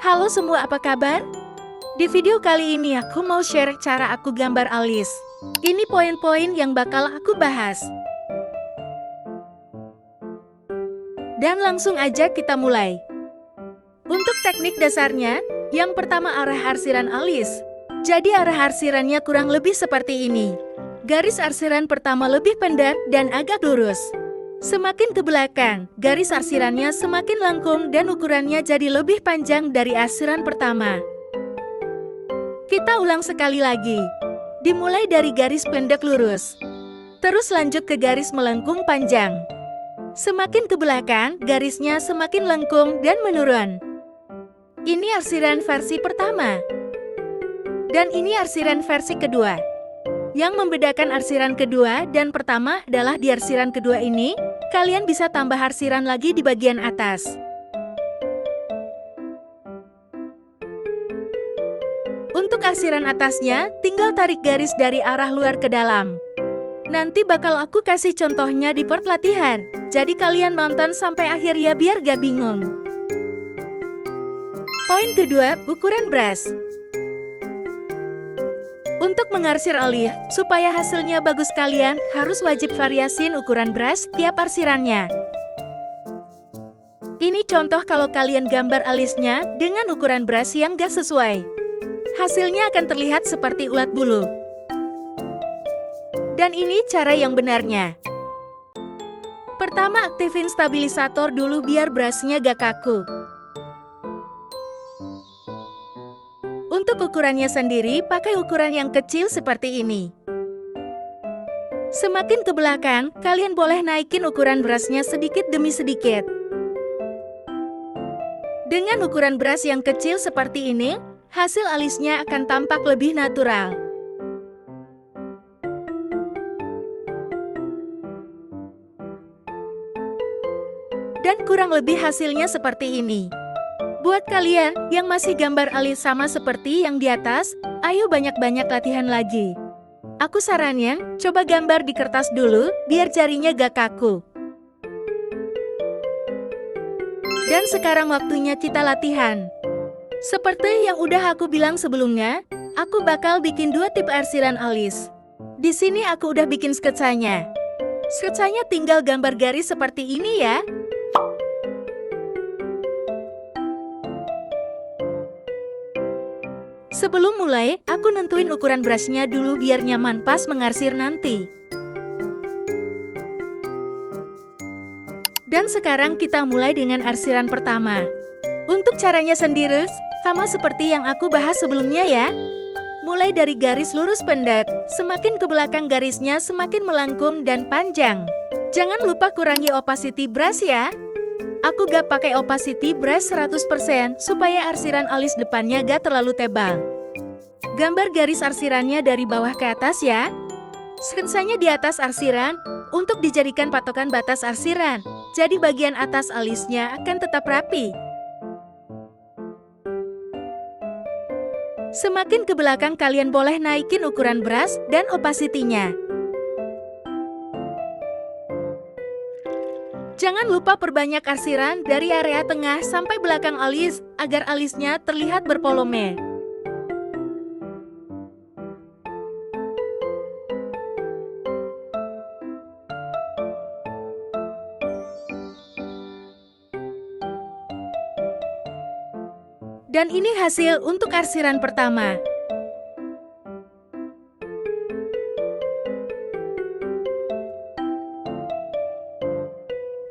Halo semua, apa kabar? Di video kali ini aku mau share cara aku gambar alis. Ini poin-poin yang bakal aku bahas. Dan langsung aja kita mulai. Untuk teknik dasarnya, yang pertama arah arsiran alis. Jadi arah arsirannya kurang lebih seperti ini. Garis arsiran pertama lebih pendek dan agak lurus. Semakin ke belakang, garis arsirannya semakin lengkung dan ukurannya jadi lebih panjang dari arsiran pertama. Kita ulang sekali lagi. Dimulai dari garis pendek lurus. Terus lanjut ke garis melengkung panjang. Semakin ke belakang, garisnya semakin lengkung dan menurun. Ini arsiran versi pertama. Dan ini arsiran versi kedua. Yang membedakan arsiran kedua dan pertama adalah di arsiran kedua ini, kalian bisa tambah arsiran lagi di bagian atas. Untuk arsiran atasnya, tinggal tarik garis dari arah luar ke dalam. Nanti bakal aku kasih contohnya di part latihan, jadi kalian nonton sampai akhir ya biar gak bingung. Poin kedua, ukuran brush. Untuk mengarsir alis, supaya hasilnya bagus kalian harus wajib variasiin ukuran brush tiap arsirannya. Ini contoh kalau kalian gambar alisnya dengan ukuran brush yang gak sesuai. Hasilnya akan terlihat seperti ulat bulu. Dan ini cara yang benarnya. Pertama, aktifin stabilisator dulu biar brushnya gak kaku. Untuk ukurannya sendiri, pakai ukuran yang kecil seperti ini. Semakin ke belakang, kalian boleh naikin ukuran brushnya sedikit demi sedikit. Dengan ukuran brush yang kecil seperti ini, hasil alisnya akan tampak lebih natural. Dan kurang lebih hasilnya seperti ini. Buat kalian yang masih gambar alis sama seperti yang di atas, ayo banyak-banyak latihan lagi. Aku saranin, coba gambar di kertas dulu, biar jarinya gak kaku. Dan sekarang waktunya kita latihan. Seperti yang udah aku bilang sebelumnya, aku bakal bikin 2 tipe arsiran alis. Di sini aku udah bikin sketsanya. Sketsanya tinggal gambar garis seperti ini ya. Sebelum mulai, aku nentuin ukuran brushnya dulu biar nyaman pas mengarsir nanti. Dan sekarang kita mulai dengan arsiran pertama. Untuk caranya sendiri, sama seperti yang aku bahas sebelumnya ya. Mulai dari garis lurus pendek, semakin ke belakang garisnya semakin melengkung dan panjang. Jangan lupa kurangi opacity brush ya. Aku gak pakai opacity brush 100% supaya arsiran alis depannya gak terlalu tebal. Gambar garis arsirannya dari bawah ke atas ya. Sketsanya di atas arsiran untuk dijadikan patokan batas arsiran. Jadi bagian atas alisnya akan tetap rapi. Semakin ke belakang kalian boleh naikin ukuran brush dan opacity-nya. Jangan lupa perbanyak arsiran dari area tengah sampai belakang alis, agar alisnya terlihat bervolume. Dan ini hasil untuk arsiran pertama.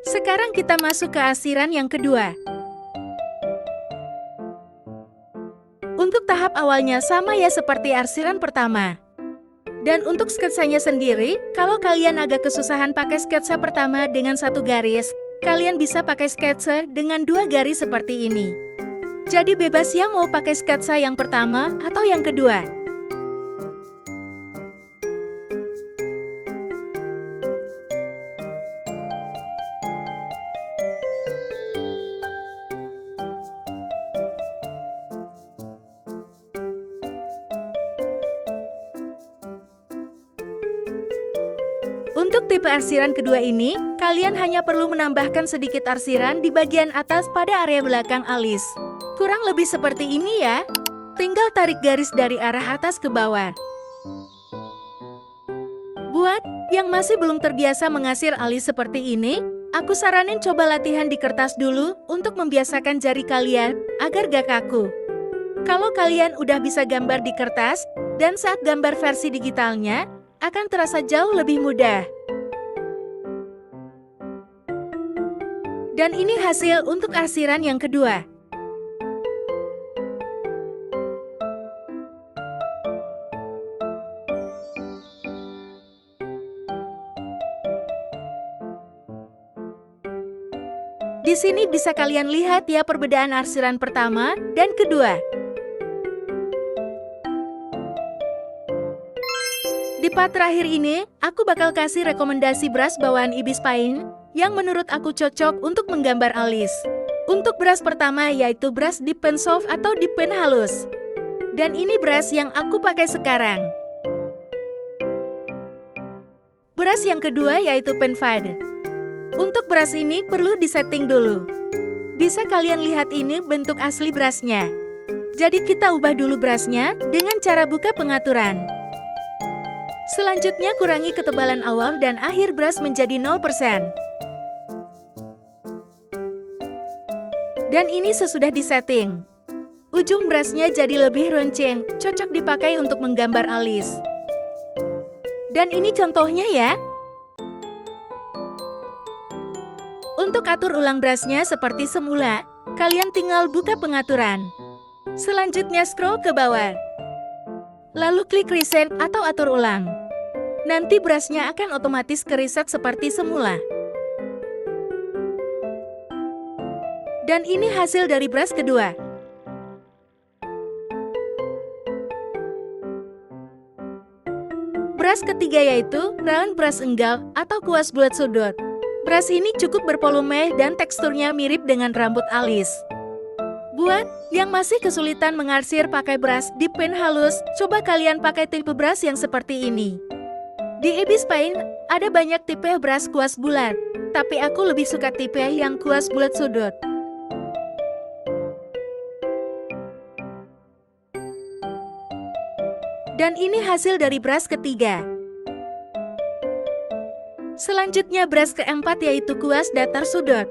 Sekarang kita masuk ke arsiran yang kedua. Untuk tahap awalnya sama ya seperti arsiran pertama. Dan untuk sketsanya sendiri, kalau kalian agak kesusahan pakai sketsa pertama dengan 1 garis, kalian bisa pakai sketsa dengan 2 garis seperti ini. Jadi bebas ya mau pakai sketsa yang pertama atau yang kedua. Untuk tipe arsiran kedua ini, kalian hanya perlu menambahkan sedikit arsiran di bagian atas pada area belakang alis. Kurang lebih seperti ini ya. Tinggal tarik garis dari arah atas ke bawah. Buat yang masih belum terbiasa mengasir alis seperti ini, aku saranin coba latihan di kertas dulu untuk membiasakan jari kalian agar gak kaku. Kalau kalian udah bisa gambar di kertas, dan saat gambar versi digitalnya, akan terasa jauh lebih mudah. Dan ini hasil untuk arsiran yang kedua. Di sini bisa kalian lihat ya perbedaan arsiran pertama dan kedua. Di part terakhir ini, aku bakal kasih rekomendasi brush bawaan Ibis Paint yang menurut aku cocok untuk menggambar alis. Untuk brush pertama yaitu brush Dip Pen Soft atau Dip Pen halus. Dan ini brush yang aku pakai sekarang. Brush yang kedua yaitu Pen Fade. Untuk brush ini perlu disetting dulu. Bisa kalian lihat ini bentuk asli brushnya. Jadi kita ubah dulu brushnya dengan cara buka pengaturan. Selanjutnya kurangi ketebalan awal dan akhir brush menjadi 0%. Dan ini sesudah disetting. Ujung brushnya jadi lebih runcing, cocok dipakai untuk menggambar alis. Dan ini contohnya ya. Untuk atur ulang brushnya seperti semula, kalian tinggal buka pengaturan. Selanjutnya scroll ke bawah. Lalu klik reset atau atur ulang. Nanti brushnya akan otomatis ke reset seperti semula. Dan ini hasil dari brush kedua. Brush ketiga yaitu round brush enggal atau kuas bulat sudut. Brush ini cukup bervolume dan teksturnya mirip dengan rambut alis. Buat yang masih kesulitan mengarsir pakai brush Dip Pen halus, coba kalian pakai tipe brush yang seperti ini. Di Ibis Paint ada banyak tipe brush kuas bulat, tapi aku lebih suka tipe yang kuas bulat sudut. Dan ini hasil dari brush ketiga. Selanjutnya brush keempat yaitu kuas datar sudut.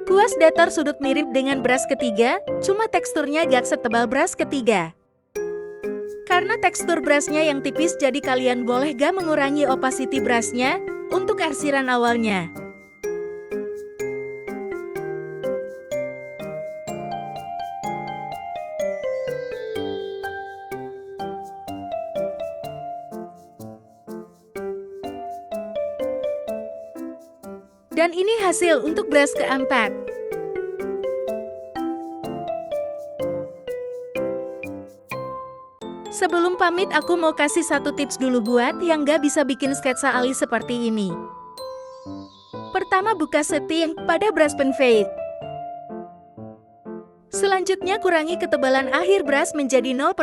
Kuas datar sudut mirip dengan brush ketiga, cuma teksturnya gak setebal brush ketiga. Karena tekstur brushnya yang tipis jadi kalian boleh gak mengurangi opacity brushnya untuk arsiran awalnya. Dan ini hasil untuk brush keempat. Sebelum pamit aku mau kasih satu tips dulu buat yang gak bisa bikin sketsa alis seperti ini. Pertama buka setting pada brush pen fade. Selanjutnya kurangi ketebalan akhir brush menjadi 0%.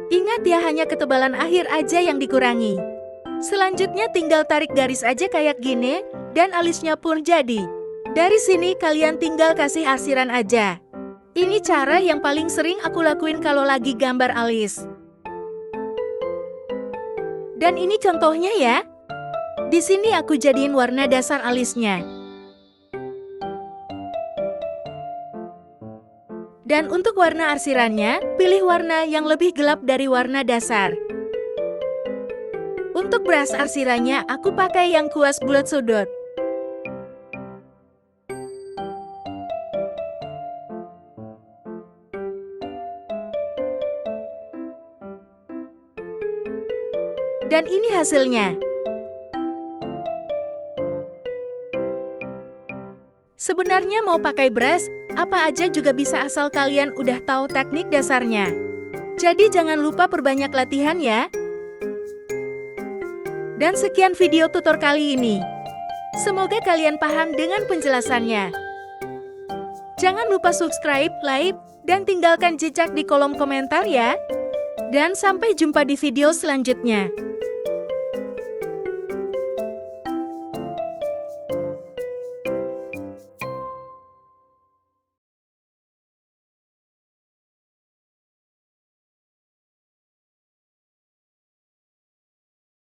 Ingat ya hanya ketebalan akhir aja yang dikurangi. Selanjutnya tinggal tarik garis aja kayak gini, dan alisnya pun jadi. Dari sini kalian tinggal kasih arsiran aja. Ini cara yang paling sering aku lakuin kalau lagi gambar alis. Dan ini contohnya ya. Di sini aku jadiin warna dasar alisnya. Dan untuk warna arsirannya, pilih warna yang lebih gelap dari warna dasar. Untuk brush arsirannya aku pakai yang kuas bulat sudut. Dan ini hasilnya. Sebenarnya mau pakai brush, apa aja juga bisa asal kalian udah tahu teknik dasarnya. Jadi jangan lupa perbanyak latihan ya. Dan sekian video tutor kali ini. Semoga kalian paham dengan penjelasannya. Jangan lupa subscribe, like, dan tinggalkan jejak di kolom komentar ya. Dan sampai jumpa di video selanjutnya.